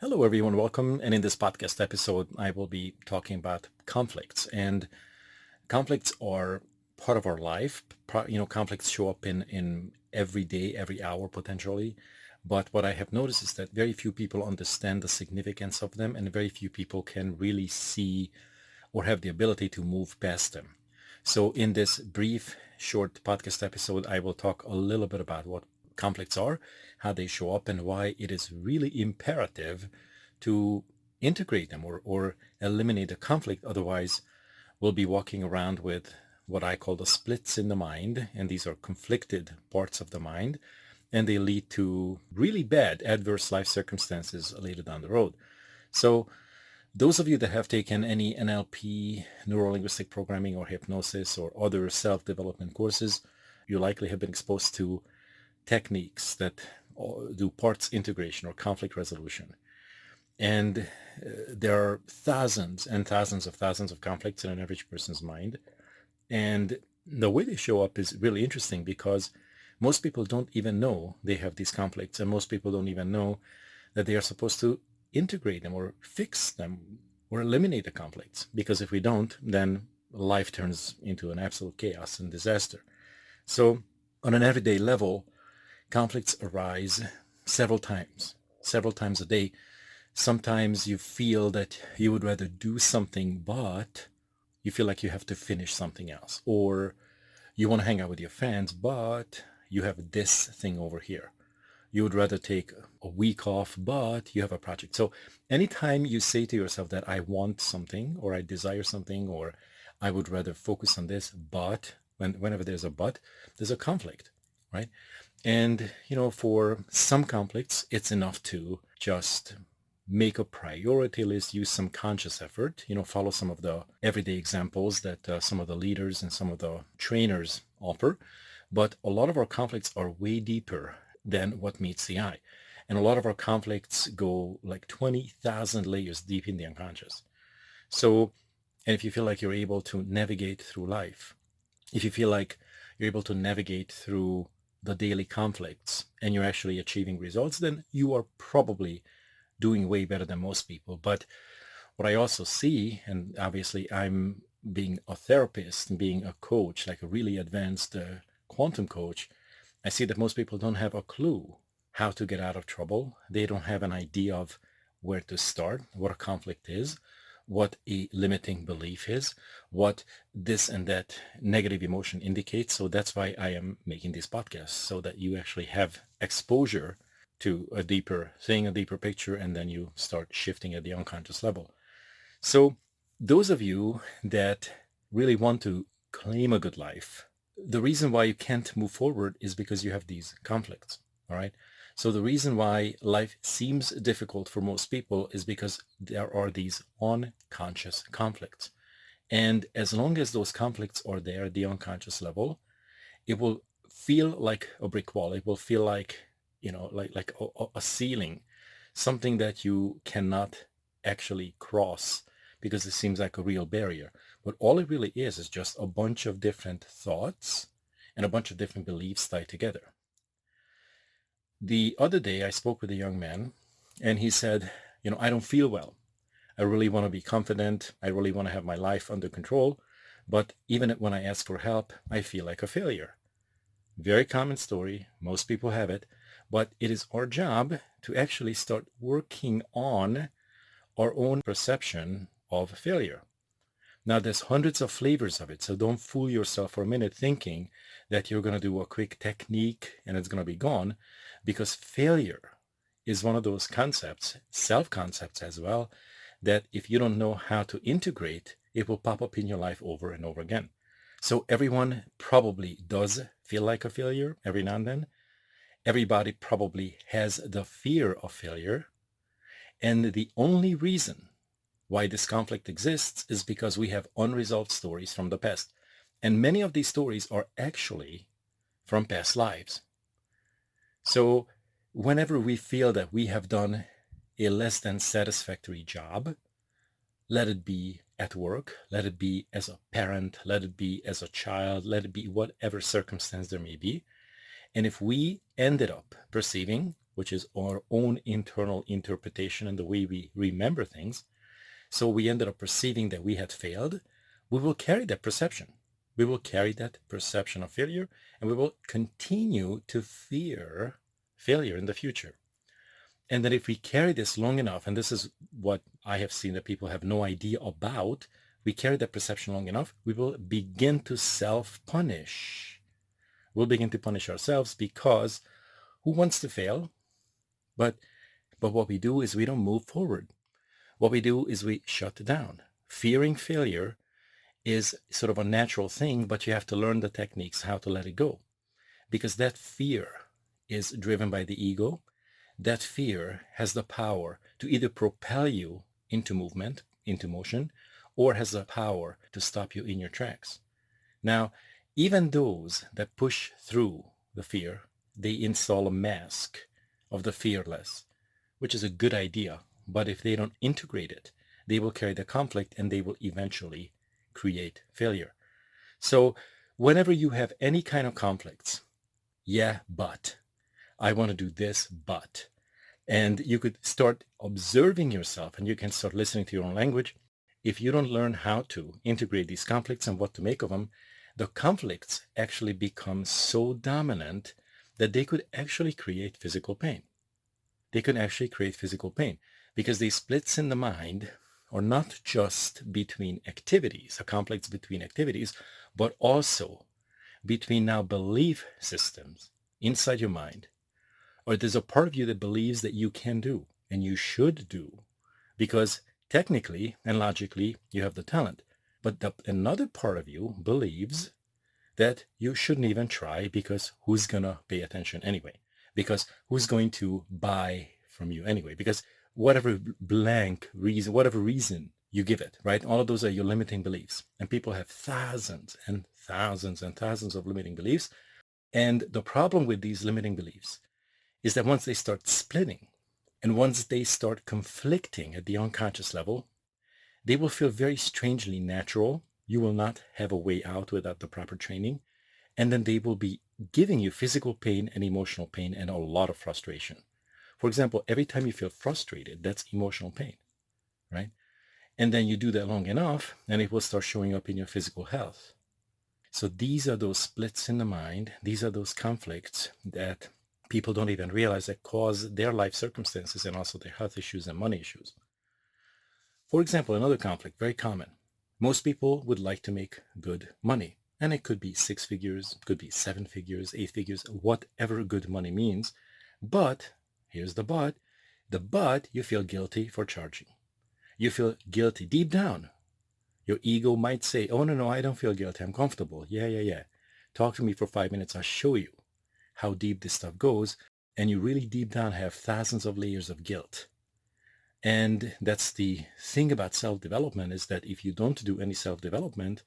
Hello, everyone. Welcome. And in this podcast episode, I will be talking about conflicts. And conflicts are part of our life. Conflicts show up in every day, every hour, potentially. But what I have noticed is that very few people understand the significance of them, and very few people can really see or have the ability to move past them. So in this brief, short podcast episode, I will talk a little bit about what conflicts are, how they show up, and why it is really imperative to integrate them or eliminate the conflict. Otherwise, we'll be walking around with what I call the splits in the mind, and these are conflicted parts of the mind, and they lead to really bad adverse life circumstances later down the road. So those of you that have taken any NLP, neuro-linguistic programming, or hypnosis, or other self-development courses, you likely have been exposed to techniques that do parts integration or conflict resolution. And there are thousands and thousands of conflicts in an average person's mind. And the way they show up is really interesting because most people don't even know they have these conflicts, and most people don't even know that they are supposed to integrate them or fix them or eliminate the conflicts. Because if we don't, then life turns into an absolute chaos and disaster. So on an everyday level, conflicts arise several times a day. Sometimes you feel that you would rather do something, but you feel like you have to finish something else. Or you want to hang out with your friends, but you have this thing over here. You would rather take a week off, but you have a project. So anytime you say to yourself that I want something, or I desire something, or I would rather focus on this, but whenever there's a but, there's a conflict, right? And, for some conflicts, it's enough to just make a priority list, use some conscious effort, follow some of the everyday examples that some of the leaders and some of the trainers offer. But a lot of our conflicts are way deeper than what meets the eye. And a lot of our conflicts go like 20,000 layers deep in the unconscious. So, and if you feel like you're able to navigate through life, if you feel like you're able to navigate through the daily conflicts and you're actually achieving results, then you are probably doing way better than most people. But what I also see, and obviously I'm being a therapist and being a coach, like a really advanced quantum coach, I see that most people don't have a clue how to get out of trouble. They don't have an idea of where to start, what a conflict is, what a limiting belief is, what this and that negative emotion indicates. So that's why I am making this podcast, so that you actually have exposure to a deeper thing, a deeper picture, and then you start shifting at the unconscious level. So those of you that really want to claim a good life, the reason why you can't move forward is because you have these conflicts, all right? So the reason why life seems difficult for most people is because there are these unconscious conflicts. And as long as those conflicts are there at the unconscious level, it will feel like a brick wall. It will feel like, like a ceiling, something that you cannot actually cross because it seems like a real barrier. But all it really is just a bunch of different thoughts and a bunch of different beliefs tied together. The other day, I spoke with a young man, and he said, I don't feel well. I really want to be confident. I really want to have my life under control. But even when I ask for help, I feel like a failure. Very common story. Most people have it. But it is our job to actually start working on our own perception of failure. Now, there's hundreds of flavors of it, so don't fool yourself for a minute thinking that you're going to do a quick technique and it's going to be gone, because failure is one of those concepts, self-concepts as well, that if you don't know how to integrate, it will pop up in your life over and over again. So everyone probably does feel like a failure every now and then. Everybody probably has the fear of failure. And the only reason why this conflict exists is because we have unresolved stories from the past. And many of these stories are actually from past lives. So whenever we feel that we have done a less than satisfactory job, let it be at work, let it be as a parent, let it be as a child, let it be whatever circumstance there may be. And if we ended up perceiving which is our own internal interpretation and the way we remember things, so we ended up perceiving that we had failed, we will carry that perception. We will carry that perception of failure, and we will continue to fear failure in the future. And then if we carry this long enough, and this is what I have seen that people have no idea about, we carry that perception long enough, we will begin to self-punish. We'll begin to punish ourselves because who wants to fail? But what we do is we don't move forward. What we do is we shut down. Fearing failure is sort of a natural thing, but you have to learn the techniques how to let it go. Because that fear is driven by the ego. That fear has the power to either propel you into movement, into motion, or has the power to stop you in your tracks. Now, even those that push through the fear, they install a mask of the fearless, which is a good idea. But if they don't integrate it, they will carry the conflict and they will eventually create failure. So whenever you have any kind of conflicts, but I want to do this, but, and you could start observing yourself and you can start listening to your own language. If you don't learn how to integrate these conflicts and what to make of them, the conflicts actually become so dominant that they could actually create physical pain. They can actually create physical pain because these splits in the mind are not just between activities, a conflicts between activities, but also between now belief systems inside your mind. Or there's a part of you that believes that you can do and you should do because technically and logically you have the talent. But another part of you believes that you shouldn't even try because who's going to pay attention anyway? Because who's going to buy from you anyway? Because whatever reason you give it, right? All of those are your limiting beliefs. And people have thousands and thousands and thousands of limiting beliefs. And the problem with these limiting beliefs is that once they start splitting and once they start conflicting at the unconscious level, they will feel very strangely natural. You will not have a way out without the proper training. And then they will be giving you physical pain and emotional pain and a lot of frustration. For example, every time you feel frustrated, that's emotional pain, right? And then you do that long enough, and it will start showing up in your physical health. So these are those splits in the mind. These are those conflicts that people don't even realize that cause their life circumstances and also their health issues and money issues. For example, another conflict, very common. Most people would like to make good money. And it could be 6 figures, could be 7 figures, 8 figures, whatever good money means. But here's the but. The but, you feel guilty for charging. You feel guilty deep down. Your ego might say, oh, no, I don't feel guilty. I'm comfortable. Yeah. Talk to me for 5 minutes. I'll show you how deep this stuff goes. And you really deep down have thousands of layers of guilt. And that's the thing about self-development is that if you don't do any self-development,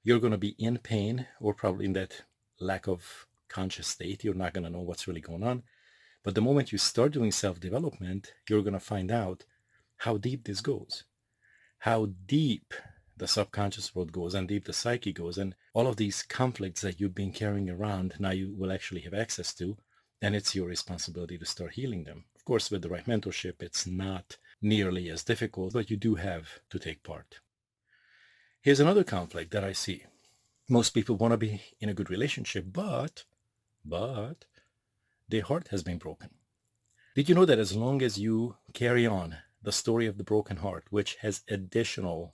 you're going to be in pain or probably in that lack of conscious state. You're not going to know what's really going on. But the moment you start doing self-development, you're going to find out how deep this goes, how deep the subconscious world goes and deep the psyche goes. And all of these conflicts that you've been carrying around, now you will actually have access to. And it's your responsibility to start healing them. Of course, with the right mentorship, it's not nearly as difficult, but you do have to take part. Here's another conflict that I see. Most people want to be in a good relationship, but their heart has been broken. Did you know that as long as you carry on the story of the broken heart, which has an additional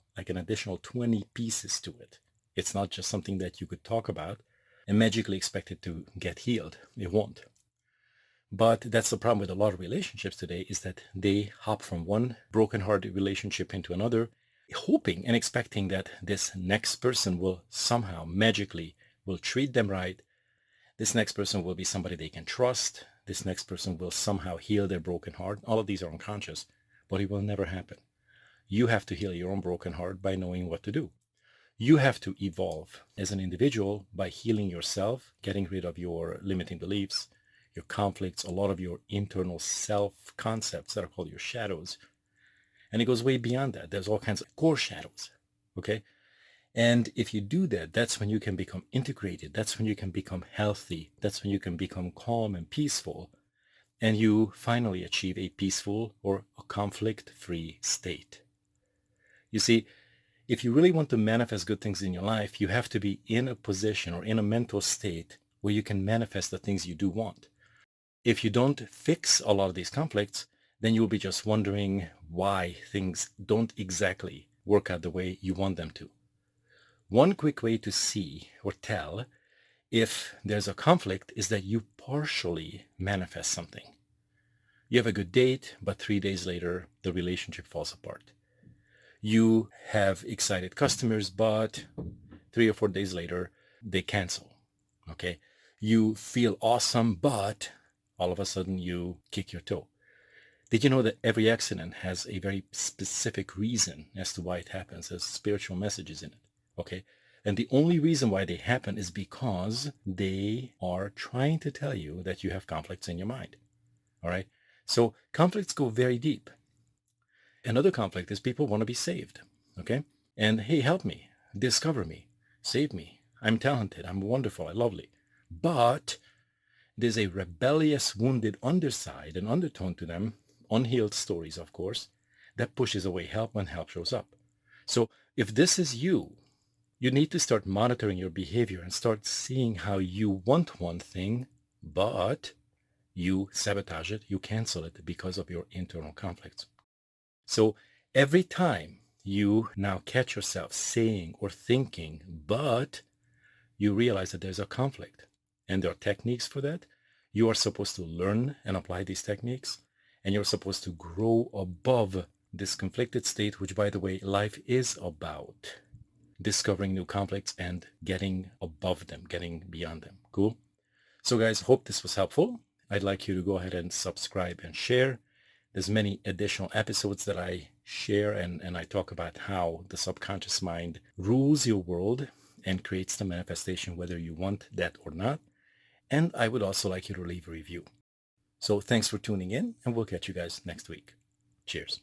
20 pieces to it, it's not just something that you could talk about and magically expect it to get healed. It won't. But that's the problem with a lot of relationships today is that they hop from one broken-hearted relationship into another, hoping and expecting that this next person will somehow magically will treat them right. This next person will be somebody they can trust. This next person will somehow heal their broken heart. All of these are unconscious, but it will never happen. You have to heal your own broken heart by knowing what to do. You have to evolve as an individual by healing yourself, getting rid of your limiting beliefs, your conflicts, a lot of your internal self-concepts that are called your shadows. And it goes way beyond that. There's all kinds of core shadows, okay? And if you do that, that's when you can become integrated. That's when you can become healthy. That's when you can become calm and peaceful. and you finally achieve a peaceful or a conflict-free state. You see, if you really want to manifest good things in your life, you have to be in a position or in a mental state where you can manifest the things you do want. If you don't fix a lot of these conflicts, then you'll be just wondering why things don't exactly work out the way you want them to. One quick way to see or tell if there's a conflict is that you partially manifest something. You have a good date, but 3 days later, the relationship falls apart. You have excited customers, but 3 or 4 days later, they cancel. Okay? You feel awesome, but all of a sudden you kick your toe. Did you know that every accident has a very specific reason as to why it happens? There's spiritual messages in it. Okay? And the only reason why they happen is because they are trying to tell you that you have conflicts in your mind. All right? So conflicts go very deep. Another conflict is people want to be saved. Okay? And hey, help me, discover me, save me. I'm talented, I'm wonderful, I'm lovely. But there's a rebellious, wounded underside, an undertone to them, unhealed stories, of course, that pushes away help when help shows up. So if this is you, you need to start monitoring your behavior and start seeing how you want one thing, but you sabotage it, you cancel it because of your internal conflicts. So every time you now catch yourself saying or thinking, but you realize that there's a conflict and there are techniques for that, you are supposed to learn and apply these techniques, and you're supposed to grow above this conflicted state, which, by the way, life is about discovering new conflicts and getting above them, getting beyond them. Cool? So guys, hope this was helpful. I'd like you to go ahead and subscribe and share. There's many additional episodes that I share and I talk about how the subconscious mind rules your world and creates the manifestation whether you want that or not. And I would also like you to leave a review. So thanks for tuning in, and we'll catch you guys next week. Cheers.